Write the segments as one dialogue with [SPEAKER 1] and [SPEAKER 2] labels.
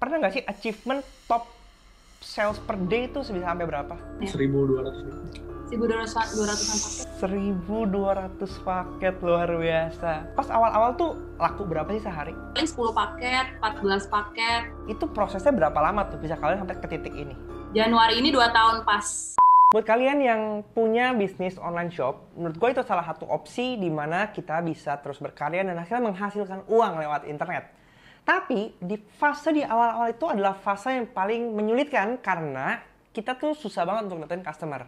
[SPEAKER 1] Pernah nggak sih achievement top sales per day itu bisa sampai berapa?
[SPEAKER 2] 1.200 paket.
[SPEAKER 1] 1.200 paket, luar biasa. Pas awal-awal tuh laku berapa sih sehari?
[SPEAKER 2] Paling 10 paket, 14 paket.
[SPEAKER 1] Itu prosesnya berapa lama tuh bisa kalian sampai ke titik ini?
[SPEAKER 2] Januari ini 2 tahun pas.
[SPEAKER 1] Buat kalian yang punya bisnis online shop, menurut gue itu salah satu opsi di mana kita bisa terus berkarya dan akhirnya menghasilkan uang lewat internet. Tapi di fase di awal-awal itu adalah fase yang paling menyulitkan karena kita tuh susah banget untuk dapetin customer.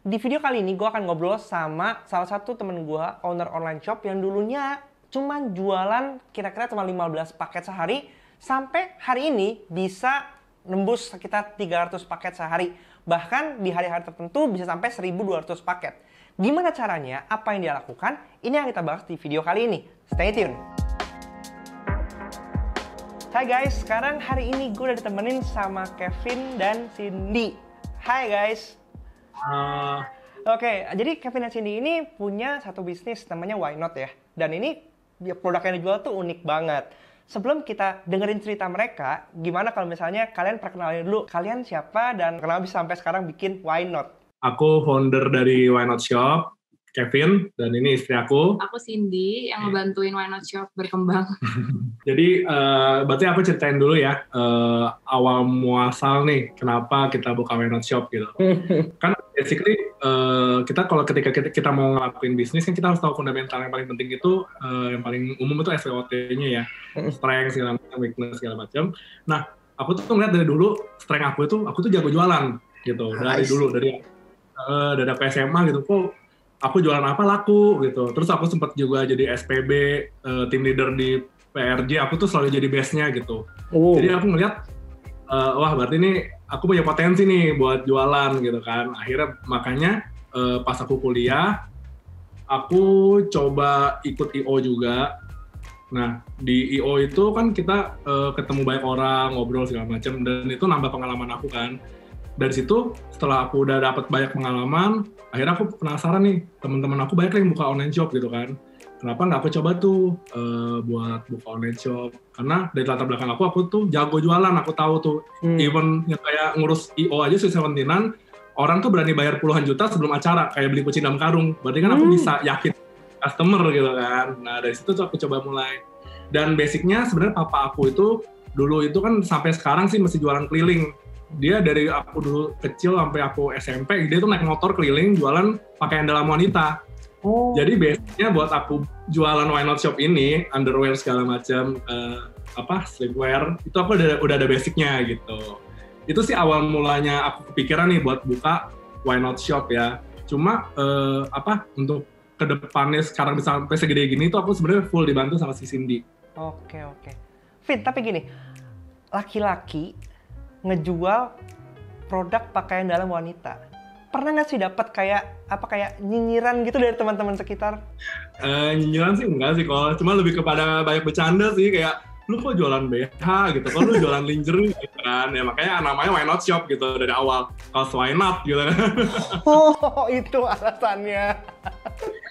[SPEAKER 1] Di video kali ini gue akan ngobrol sama salah satu temen gue, owner online shop yang dulunya cuma jualan kira-kira cuma 15 paket sehari, sampai hari ini bisa nembus sekitar 300 paket sehari. Bahkan di hari-hari tertentu bisa sampai 1.200 paket. Gimana caranya? Apa yang dia lakukan? Ini yang kita bahas di video kali ini. Stay tune! Hai guys, sekarang hari ini gue udah ditemenin sama Kevin dan Cindy. Hai guys! Oke, jadi Kevin dan Cindy ini punya satu bisnis namanya Why Not ya. Dan ini produk yang dijual tuh unik banget. Sebelum kita dengerin cerita mereka, gimana kalau misalnya kalian perkenalin dulu kalian siapa dan kenapa bisa sampai sekarang bikin Why Not?
[SPEAKER 3] Aku founder dari Why Not Shop, Kevin, dan ini istri aku.
[SPEAKER 2] Aku Cindy yang ngebantuin Why Not Shop berkembang.
[SPEAKER 3] Jadi, berarti aku ceritain dulu ya, awal muasal nih, kenapa kita buka Why Not Shop gitu. Kan basically, ketika kita mau ngelakuin bisnis, kan kita harus tahu fundamental yang paling penting itu, yang paling umum itu SWOT-nya ya. Strength, segala macam, weakness, segala macam. Nah, aku tuh ngeliat dari dulu, strength aku tuh jago jualan gitu. Dari dulu, dari aku SMA gitu, kok aku jualan apa laku gitu. Terus aku sempat juga jadi SPB, team leader di PRJ, aku tuh selalu jadi best-nya gitu. Jadi aku ngeliat, wah berarti ini aku punya potensi nih buat jualan gitu kan. Akhirnya makanya pas aku kuliah, aku coba ikut I.O. juga. Nah di I.O. itu kan kita ketemu banyak orang, ngobrol segala macam, dan itu nambah pengalaman aku kan. Dari situ setelah aku udah dapat banyak pengalaman, akhirnya aku penasaran nih, teman-teman aku banyak yang buka online shop gitu kan. Kenapa nggak aku coba tuh buat buka online shop? Karena dari latar belakang aku tuh jago jualan, aku tahu tuh. Even yang kayak ngurus I.O. aja Sweet Seventeenan, orang tuh berani bayar puluhan juta sebelum acara, kayak beli kucing dalam karung. Berarti kan aku bisa yakin customer gitu kan. Nah dari situ tuh aku coba mulai. Dan basicnya sebenarnya papa aku itu, dulu itu kan sampai sekarang sih masih jualan keliling. Dia dari aku dulu kecil sampai aku SMP, dia tuh naik motor keliling jualan pakaian dalam wanita. Jadi basicnya buat aku jualan Why Not Shop ini, underwear segala macam, sleepwear, itu aku udah ada basicnya gitu. Itu sih awal mulanya aku kepikiran nih buat buka Why Not Shop ya. Cuma untuk kedepannya sekarang bisa sampai segede gini tuh aku sebenarnya full dibantu sama si Cindy.
[SPEAKER 1] Oke. Vin, tapi gini, laki-laki ngejual produk pakaian dalam wanita, pernah nggak sih dapat kayak nyinyiran gitu dari teman-teman sekitar?
[SPEAKER 3] Nyinyiran sih enggak sih, kok cuma lebih kepada banyak bercanda sih, kayak lu kok jualan BH gitu, kok lu jualan lingerie gitu kan, ya makanya namanya Why Not Shop gitu dari awal, cause why not gitu kan.
[SPEAKER 1] Oh, itu alasannya.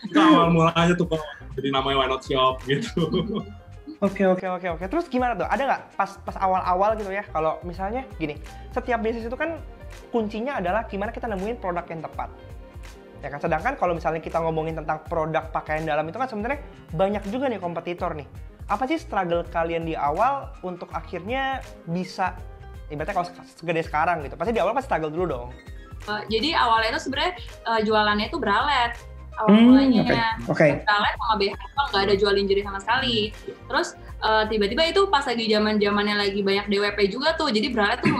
[SPEAKER 3] Itu awal mulanya tuh kok jadi namanya Why Not Shop gitu.
[SPEAKER 1] Oke. Terus gimana tuh? Ada nggak pas awal-awal gitu ya? Kalau misalnya gini, setiap bisnis itu kan kuncinya adalah gimana kita nemuin produk yang tepat. Ya kan? Sedangkan kalau misalnya kita ngomongin tentang produk pakaian dalam itu kan sebenarnya banyak juga nih kompetitor nih. Apa sih struggle kalian di awal untuk akhirnya bisa, ibaratnya kalau segede sekarang gitu? Pasti di awal pasti struggle dulu dong.
[SPEAKER 2] Jadi awalnya itu sebenarnya jualannya itu bralette. Awal mulanya bralette sama BH, nggak ada jual lingerie sama sekali. Terus tiba-tiba itu pas lagi zamannya lagi banyak DWP juga tuh, jadi bralette tuh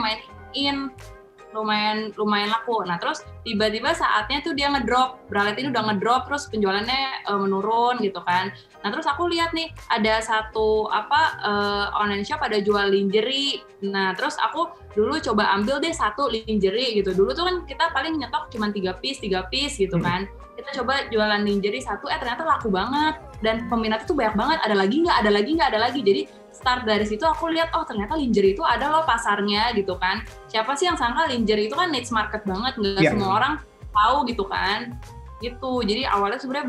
[SPEAKER 2] lumayan laku. Nah terus tiba-tiba saatnya tuh dia ngedrop, bralette ini udah ngedrop, terus penjualannya menurun gitu kan. Nah terus aku lihat nih ada satu online shop ada jual lingerie. Nah terus aku dulu coba ambil deh satu lingerie gitu. Dulu tuh kan kita paling nyetok cuma 3 piece gitu kan. Kita coba jualan lingerie satu, ternyata laku banget dan peminatnya tuh banyak banget. Ada lagi. Jadi start dari situ aku lihat, oh ternyata lingerie itu ada loh pasarnya gitu kan. Siapa sih yang sangka lingerie itu kan niche market banget, nggak semua orang tahu gitu kan. gitu. Jadi awalnya sebenarnya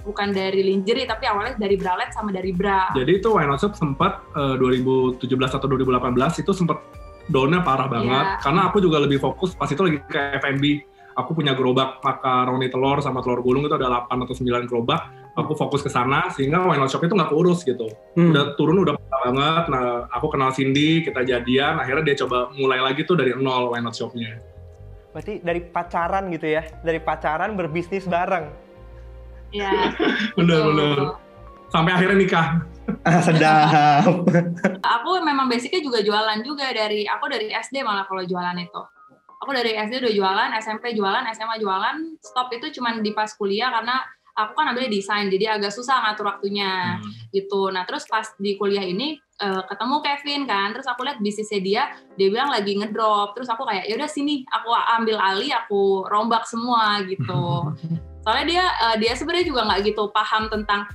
[SPEAKER 2] bukan dari lingerie, tapi awalnya dari bralette sama dari bra.
[SPEAKER 3] Jadi itu Why Not Shop sempat 2017 atau 2018 itu sempat down-nya parah banget, karena aku juga lebih fokus pas itu lagi ke F&B. Aku punya gerobak makaroni telur sama telur gulung, itu ada 8 atau 9 gerobak. Aku fokus ke sana, sehingga Why Not Shop itu nggak keurus gitu. Udah turun, udah parah banget. Nah, aku kenal Cindy, kita jadian, akhirnya dia coba mulai lagi tuh dari nol Why Not Shop-nya.
[SPEAKER 1] Berarti dari pacaran gitu ya, dari pacaran berbisnis bareng.
[SPEAKER 2] Iya.
[SPEAKER 3] Bener-bener. Sampai akhirnya nikah.
[SPEAKER 1] Sedap.
[SPEAKER 2] Aku memang basicnya juga jualan juga aku dari SD malah kalau jualan itu. Aku dari SD udah jualan, SMP jualan, SMA jualan. Stop itu cuma di pas kuliah karena aku kan ambilnya desain, jadi agak susah ngatur waktunya gitu. Nah terus pas di kuliah ini ketemu Kevin kan, terus aku lihat bisnisnya dia bilang lagi ngedrop, terus aku kayak yaudah sini, aku ambil alih, aku rombak semua gitu. Soalnya dia sebenarnya juga nggak gitu paham tentang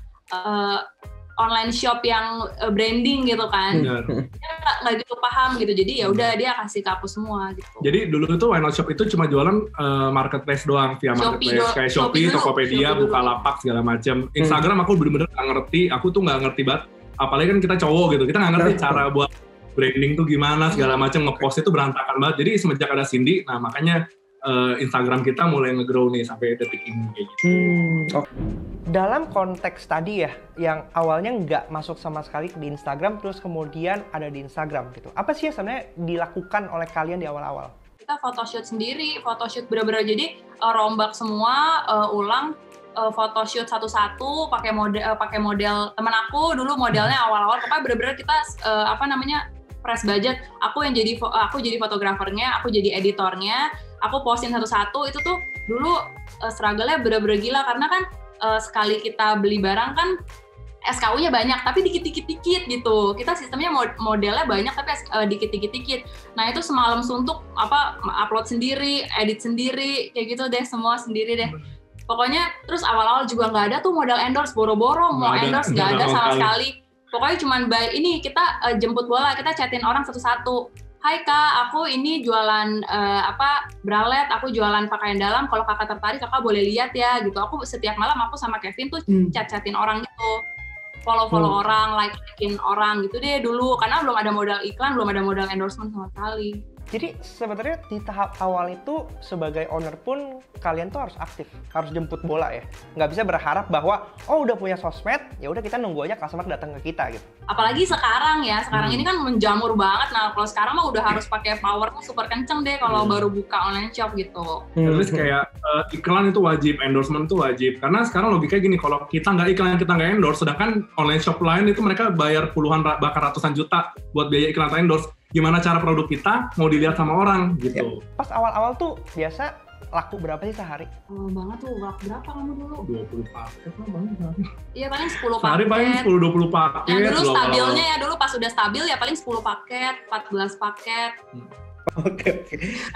[SPEAKER 2] online shop yang branding gitu kan. Dia nggak gitu paham gitu, jadi ya udah dia kasih ke aku semua gitu.
[SPEAKER 3] Jadi dulu itu Why Not Shop itu cuma jualan marketplace doang, via marketplace kayak Shopee, Tokopedia, Bukalapak segala macam. Instagram aku bener-bener nggak ngerti, aku tuh nggak ngerti banget. Apalagi kan kita cowok gitu, kita nggak ngerti cara buat branding tuh gimana segala macam, ngepost itu berantakan banget. Jadi semenjak ada Cindy, nah makanya Instagram kita mulai nge-grow nih sampai detik ini kayak gitu.
[SPEAKER 1] Dalam konteks tadi ya, yang awalnya nggak masuk sama sekali di Instagram, terus kemudian ada di Instagram gitu. Apa sih yang sebenarnya dilakukan oleh kalian di awal-awal?
[SPEAKER 2] Kita photoshoot sendiri, photoshoot bener-bener jadi rombak semua, ulang photoshoot satu-satu, pakai model temen aku dulu modelnya awal-awal, pokoknya bener-bener kita press budget. Aku jadi fotografernya, aku jadi editornya, aku posting satu-satu. Itu tuh dulu struggle-nya bener-bener gila karena kan sekali kita beli barang kan SKU-nya banyak tapi dikit-dikit gitu. Kita sistemnya modelnya banyak tapi dikit-dikit. Nah itu semalam suntuk upload sendiri, edit sendiri, kayak gitu deh, semua sendiri deh. Pokoknya terus awal-awal juga nggak ada tuh modal endorse, boro-boro mau endorse nggak ada sama sekali. Pokoknya cuman ini kita jemput bola, kita chatin orang satu-satu. Hai kak, aku ini jualan bralette, aku jualan pakaian dalam. Kalau kakak tertarik, kakak boleh lihat ya gitu. Aku setiap malam aku sama Kevin tuh chat-chatin orang gitu, follow orang, like-in orang gitu deh dulu. Karena belum ada modal iklan, belum ada modal endorsement sama sekali.
[SPEAKER 1] Jadi sebenarnya di tahap awal itu sebagai owner pun kalian tuh harus aktif, harus jemput bola ya. Nggak bisa berharap bahwa udah punya sosmed, ya udah kita nunggu aja customer datang ke kita gitu.
[SPEAKER 2] Apalagi sekarang ini kan menjamur banget. Nah kalau sekarang mah udah harus pakai power super kenceng deh kalau baru buka online shop gitu.
[SPEAKER 3] Terus kayak iklan itu wajib, endorsement itu wajib. Karena sekarang logikanya gini, kalau kita nggak iklan, kita nggak endorse, sedangkan online shop lain itu mereka bayar puluhan bahkan ratusan juta buat biaya iklan atau endorse. Gimana cara produk kita mau dilihat sama orang gitu.
[SPEAKER 1] Yep. Pas awal-awal tuh biasa laku berapa sih sehari?
[SPEAKER 2] Banget tuh, laku berapa kamu dulu?
[SPEAKER 3] 20 paket lah banget.
[SPEAKER 2] Iya paling 10 paket.
[SPEAKER 3] Sehari paling 10-20 paket.
[SPEAKER 2] Yang dulu stabilnya ya, dulu pas udah stabil ya paling 10 paket, 14 paket.
[SPEAKER 1] Oke.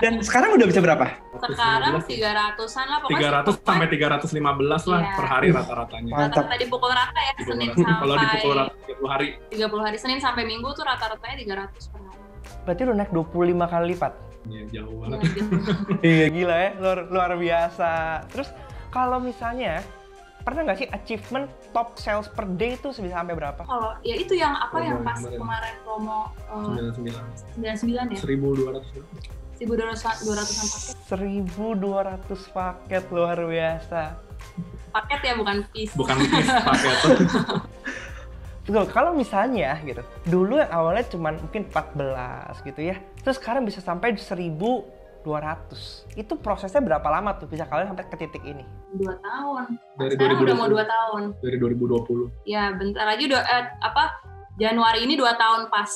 [SPEAKER 1] Dan sekarang udah bisa berapa?
[SPEAKER 2] Sekarang 300-an lah pokoknya.
[SPEAKER 3] 300 sampai 315 lah per hari rata-ratanya.
[SPEAKER 2] Rata-rata dipukul rata ya, Senin sampai...
[SPEAKER 3] Kalau dipukul rata 30 hari.
[SPEAKER 2] 30 hari, Senin sampai Minggu tuh rata-ratanya 300 per hari.
[SPEAKER 1] Berarti udah naik 25 kali lipat?
[SPEAKER 3] Iya, jauh banget.
[SPEAKER 1] Iya, gila ya, luar biasa. Terus kalau misalnya, pernah nggak sih achievement top sales per day itu bisa sampai berapa?
[SPEAKER 2] Kalau ya itu yang yang pas kemarin promo 99 ya? 1.200-an paket.
[SPEAKER 1] 1.200 paket, luar biasa.
[SPEAKER 2] Paket ya, bukan piece.
[SPEAKER 3] Bukan piece, paket.
[SPEAKER 1] Betul, kalau misalnya gitu, dulu yang awalnya cuma mungkin 14 gitu ya, terus sekarang bisa sampai 1.200. Itu prosesnya berapa lama tuh bisa kalian sampai ke titik ini?
[SPEAKER 2] 2 tahun.
[SPEAKER 3] Dari
[SPEAKER 2] sekarang
[SPEAKER 3] 2020.
[SPEAKER 2] udah mau 2 tahun.
[SPEAKER 3] Dari 2020.
[SPEAKER 2] Ya, bentar lagi udah Januari ini 2 tahun pas.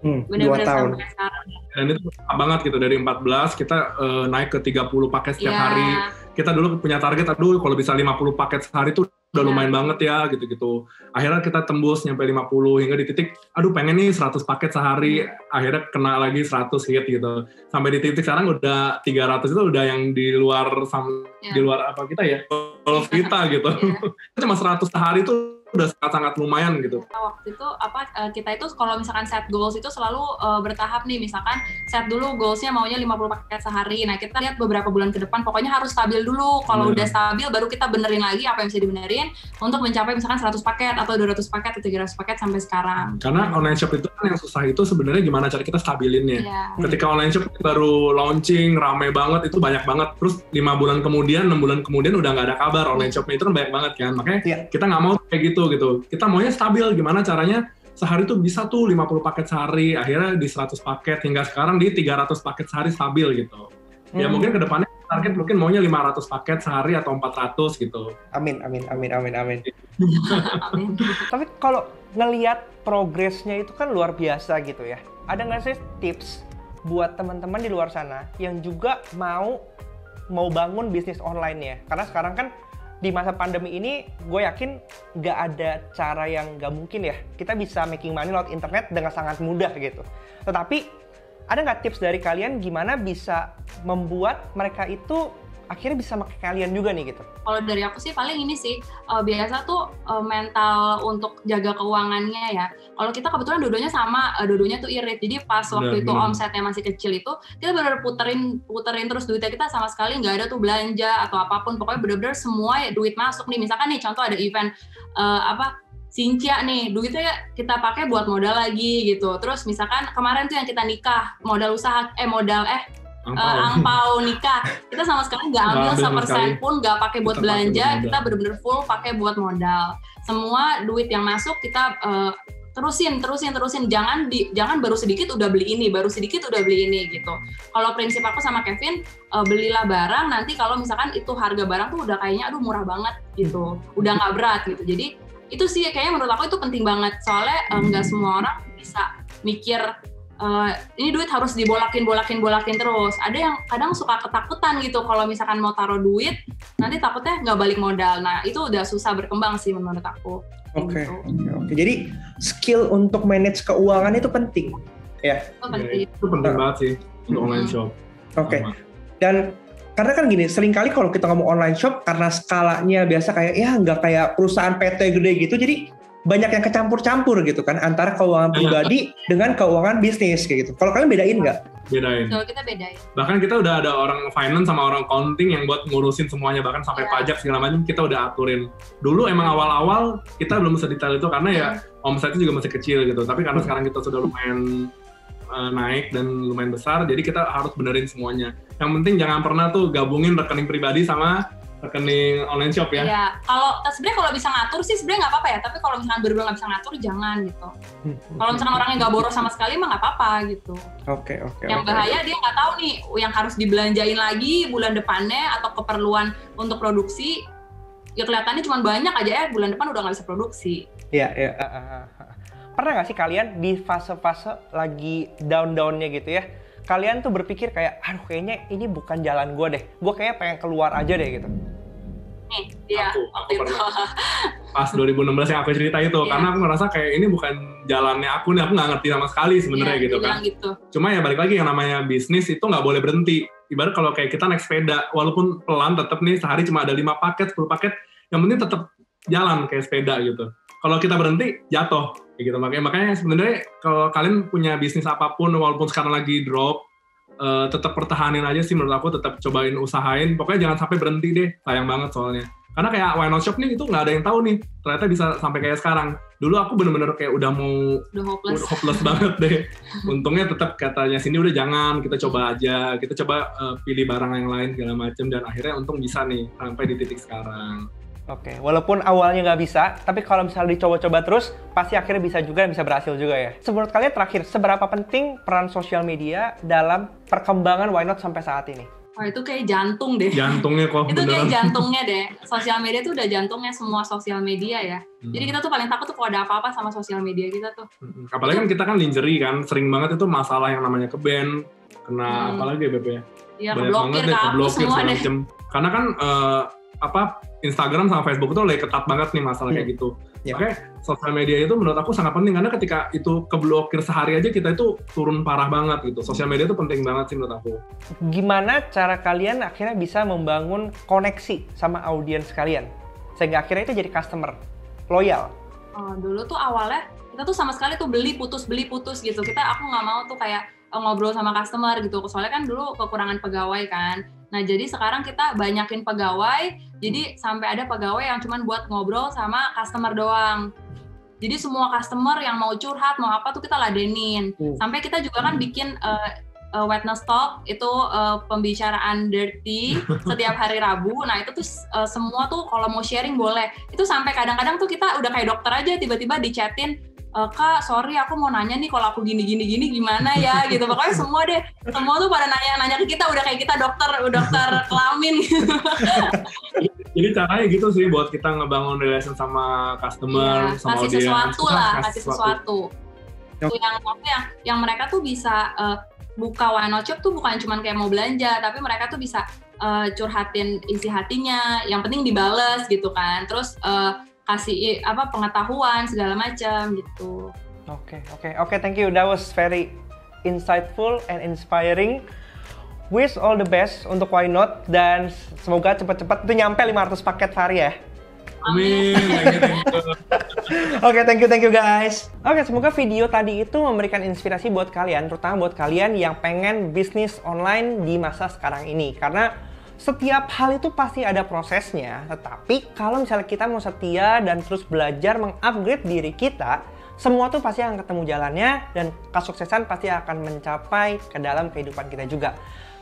[SPEAKER 2] Benar-benar sampai sekarang.
[SPEAKER 3] Dan itu banget gitu, dari 14 kita naik ke 30 paket setiap hari. Kita dulu punya target, kalau bisa 50 paket sehari tuh udah lumayan banget ya gitu-gitu. Akhirnya kita tembus nyampe 50 hingga di titik, pengen nih 100 paket sehari. Akhirnya kena lagi 100 hit gitu. Sampai di titik sekarang udah 300 itu udah yang di luar di luar apa kita ya, goals kita gitu. Cuma 100 sehari tuh udah sangat-sangat lumayan gitu.
[SPEAKER 2] Waktu itu kita itu kalau misalkan set goals itu selalu bertahap nih, misalkan set dulu goalsnya maunya 50 paket sehari. Nah kita lihat beberapa bulan ke depan pokoknya harus stabil dulu. Kalau udah stabil baru kita benerin lagi apa yang bisa dibenerin untuk mencapai misalkan 100 paket atau 200 paket atau 300 paket sampai sekarang.
[SPEAKER 3] Karena online shop itu kan yang susah itu sebenarnya gimana cara kita stabilinnya. Ketika online shop baru launching rame banget, itu banyak banget, terus 5 bulan kemudian, 6 bulan kemudian udah nggak ada kabar. Online shopnya itu kan banyak banget kan, makanya kita nggak mau kayak gitu. Kita maunya stabil, gimana caranya sehari tuh bisa tuh 50 paket sehari, akhirnya di 100 paket, hingga sekarang di 300 paket sehari stabil gitu. Ya mungkin ke depannya target mungkin maunya 500 paket sehari atau 400 gitu.
[SPEAKER 1] Amin. Tapi kalau ngelihat progresnya itu kan luar biasa gitu ya. Ada nggak sih tips buat teman-teman di luar sana yang juga mau bangun bisnis online-nya? Karena sekarang kan di masa pandemi ini, gue yakin nggak ada cara yang nggak mungkin ya. Kita bisa making money lewat internet dengan sangat mudah gitu. Tetapi, ada nggak tips dari kalian gimana bisa membuat mereka itu akhirnya bisa pakai kalian juga nih gitu?
[SPEAKER 2] Kalau dari aku sih paling ini sih, biasa tuh mental untuk jaga keuangannya ya. Kalau kita kebetulan dua-duanya sama, dua-duanya tuh irit. Jadi pas waktu itu omsetnya masih kecil itu, kita benar-benar puterin terus duitnya, kita sama sekali nggak ada tuh belanja atau apapun. Pokoknya benar-benar semua duit masuk nih. Misalkan nih contoh ada event Sincia nih, duitnya kita pakai buat modal lagi gitu. Terus misalkan kemarin tuh yang kita nikah, angpau nikah, kita sama sekali nggak ambil 1% pun, nggak pakai buat belanja, kita bener-bener full pakai buat modal. Semua duit yang masuk kita terusin, jangan baru sedikit udah beli ini, baru sedikit udah beli ini gitu. Kalau prinsip aku sama Kevin, belilah barang, nanti kalau misalkan itu harga barang tuh udah kayaknya aduh murah banget gitu, udah nggak berat gitu. Jadi itu sih kayaknya menurut aku itu penting banget, soalnya nggak semua orang bisa mikir ini duit harus dibolakin terus. Ada yang kadang suka ketakutan gitu kalau misalkan mau taruh duit nanti takutnya nggak balik modal. Nah itu udah susah berkembang sih menurut aku.
[SPEAKER 1] Oke. Jadi skill untuk manage keuangan itu penting ya.
[SPEAKER 3] Itu penting banget sih untuk online shop.
[SPEAKER 1] Oke. Dan karena kan gini, seringkali kalau kita ngomong online shop karena skalanya biasa kayak ya nggak kayak perusahaan PT gede gitu, jadi banyak yang kecampur-campur gitu kan antara keuangan pribadi dengan keuangan bisnis kayak gitu. Kalau kalian bedain nggak?
[SPEAKER 3] Bedain.
[SPEAKER 2] Kalau kita bedain. Bahkan
[SPEAKER 3] kita udah ada orang finance sama orang accounting yang buat ngurusin semuanya, bahkan sampai pajak segala macam kita udah aturin. Dulu emang awal-awal kita belum sedetail itu karena ya omsetnya juga masih kecil gitu. Tapi karena sekarang kita sudah lumayan naik dan lumayan besar, jadi kita harus benerin semuanya. Yang penting jangan pernah tuh gabungin rekening pribadi sama rekening online shop ya. Iya,
[SPEAKER 2] sebenarnya kalau bisa ngatur sih sebenarnya nggak apa-apa ya. Tapi kalau misalkan bener-bener nggak bisa ngatur jangan gitu. Kalau misalkan orangnya nggak boros sama sekali mah nggak apa-apa gitu.
[SPEAKER 1] Oke.
[SPEAKER 2] Yang bahaya dia nggak tahu nih yang harus dibelanjain lagi bulan depannya atau keperluan untuk produksi. Ya kelihatannya cuma banyak aja ya, bulan depan udah nggak bisa produksi.
[SPEAKER 1] Iya. Pernah nggak sih kalian di fase-fase lagi down-downnya gitu ya? Kalian tuh berpikir kayak, aduh kayaknya ini bukan jalan gue deh. Gue kayaknya pengen keluar aja deh gitu.
[SPEAKER 2] Aku
[SPEAKER 3] pernah. Pas 2016 yang aku cerita itu, karena aku ngerasa kayak ini bukan jalannya aku nih, aku nggak ngerti sama sekali sebenarnya gitu kan.
[SPEAKER 2] Gitu.
[SPEAKER 3] Cuma ya balik lagi yang namanya bisnis itu nggak boleh berhenti. Ibarat kalau kayak kita naik sepeda, walaupun pelan tetap nih sehari cuma ada 5 paket, 10 paket, yang penting tetap jalan kayak sepeda gitu. Kalau kita berhenti, jatuh. Gitu. Makanya sebenarnya kalau kalian punya bisnis apapun, walaupun sekarang lagi drop, tetap pertahanin aja sih menurut aku, tetap cobain, usahain. Pokoknya jangan sampai berhenti deh, sayang banget soalnya. Karena kayak Why Not Shop nih, itu nggak ada yang tahu nih, ternyata bisa sampai kayak sekarang. Dulu aku bener-bener kayak udah hopeless banget deh. Untungnya tetap katanya sini udah jangan, kita coba aja, kita coba pilih barang yang lain segala macam, dan akhirnya untung bisa nih sampai di titik sekarang.
[SPEAKER 1] Oke, walaupun awalnya nggak bisa, tapi kalau misalnya dicoba-coba terus, pasti akhirnya bisa juga dan bisa berhasil juga ya. Menurut kalian terakhir, seberapa penting peran sosial media dalam perkembangan Why Not sampai saat ini?
[SPEAKER 2] Wah itu kayak jantung deh.
[SPEAKER 3] Jantungnya kok.
[SPEAKER 2] Itu kayak jantungnya deh. Sosial media tuh udah jantungnya semua sosial media ya. Jadi kita tuh paling takut tuh kalau ada apa-apa sama sosial media kita tuh.
[SPEAKER 3] Apalagi kan kita kan lingerie kan, sering banget itu masalah yang namanya ke-ban, kena apalagi ya Beb ya?
[SPEAKER 2] Iya, keblokir
[SPEAKER 3] segala macem. Karena kan Instagram sama Facebook itu lagi ketat banget nih masalah kayak gitu. Makanya sosial media itu menurut aku sangat penting, karena ketika itu keblokir sehari aja kita itu turun parah banget gitu. Sosial media itu penting banget sih menurut aku.
[SPEAKER 1] Gimana cara kalian akhirnya bisa membangun koneksi sama audiens kalian sehingga akhirnya itu jadi customer loyal?
[SPEAKER 2] Dulu tuh awalnya kita tuh sama sekali tuh beli putus gitu. Aku nggak mau tuh kayak ngobrol sama customer gitu. Soalnya kan dulu kekurangan pegawai kan. Nah jadi sekarang kita banyakin pegawai. Jadi sampai ada pegawai yang cuman buat ngobrol sama customer doang. Jadi semua customer yang mau curhat mau apa tuh kita ladenin. Sampai kita juga kan bikin Wetness Talk itu pembicaraan dirty setiap hari Rabu. Nah itu tuh semua tuh kalau mau sharing boleh. Itu sampai kadang-kadang tuh kita udah kayak dokter aja tiba-tiba di chatin, Kak sorry aku mau nanya nih kalau aku gini gimana ya gitu. Pokoknya semua tuh pada nanya ke kita udah kayak kita dokter kelamin gitu.
[SPEAKER 3] Jadi caranya gitu sih buat kita ngebangun relation sama customer, sama
[SPEAKER 2] kasih
[SPEAKER 3] audiens.
[SPEAKER 2] Kasih sesuatu. Yang mereka tuh bisa buka Why Not Shop tuh bukan cuma kayak mau belanja, tapi mereka tuh bisa curhatin isi hatinya, yang penting dibales gitu kan. Terus kasih pengetahuan segala macam gitu.
[SPEAKER 1] Oke, thank you. That was very insightful and inspiring. Wish all the best untuk Why Not dan semoga cepat-cepat itu nyampe 500 paket Fahri ya.
[SPEAKER 3] Amin.
[SPEAKER 1] Oke, thank you guys. Oke, semoga video tadi itu memberikan inspirasi buat kalian, terutama buat kalian yang pengen bisnis online di masa sekarang ini. Karena setiap hal itu pasti ada prosesnya, tetapi kalau misalnya kita mau setia dan terus belajar mengupgrade diri kita, semua tuh pasti akan ketemu jalannya dan kesuksesan pasti akan mencapai ke dalam kehidupan kita juga.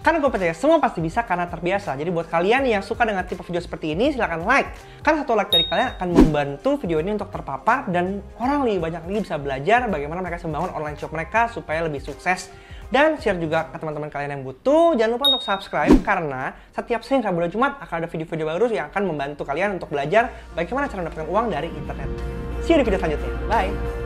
[SPEAKER 1] Karena gue percaya semua pasti bisa karena terbiasa. Jadi buat kalian yang suka dengan tipe video seperti ini, silahkan like. Karena 1 like dari kalian akan membantu video ini untuk terpapar dan orang lebih banyak lagi bisa belajar bagaimana mereka membangun online shop mereka supaya lebih sukses. Dan share juga ke teman-teman kalian yang butuh. Jangan lupa untuk subscribe karena setiap Senin, Rabu, dan Jumat akan ada video-video baru yang akan membantu kalian untuk belajar bagaimana cara mendapatkan uang dari internet. See you di video selanjutnya. Bye!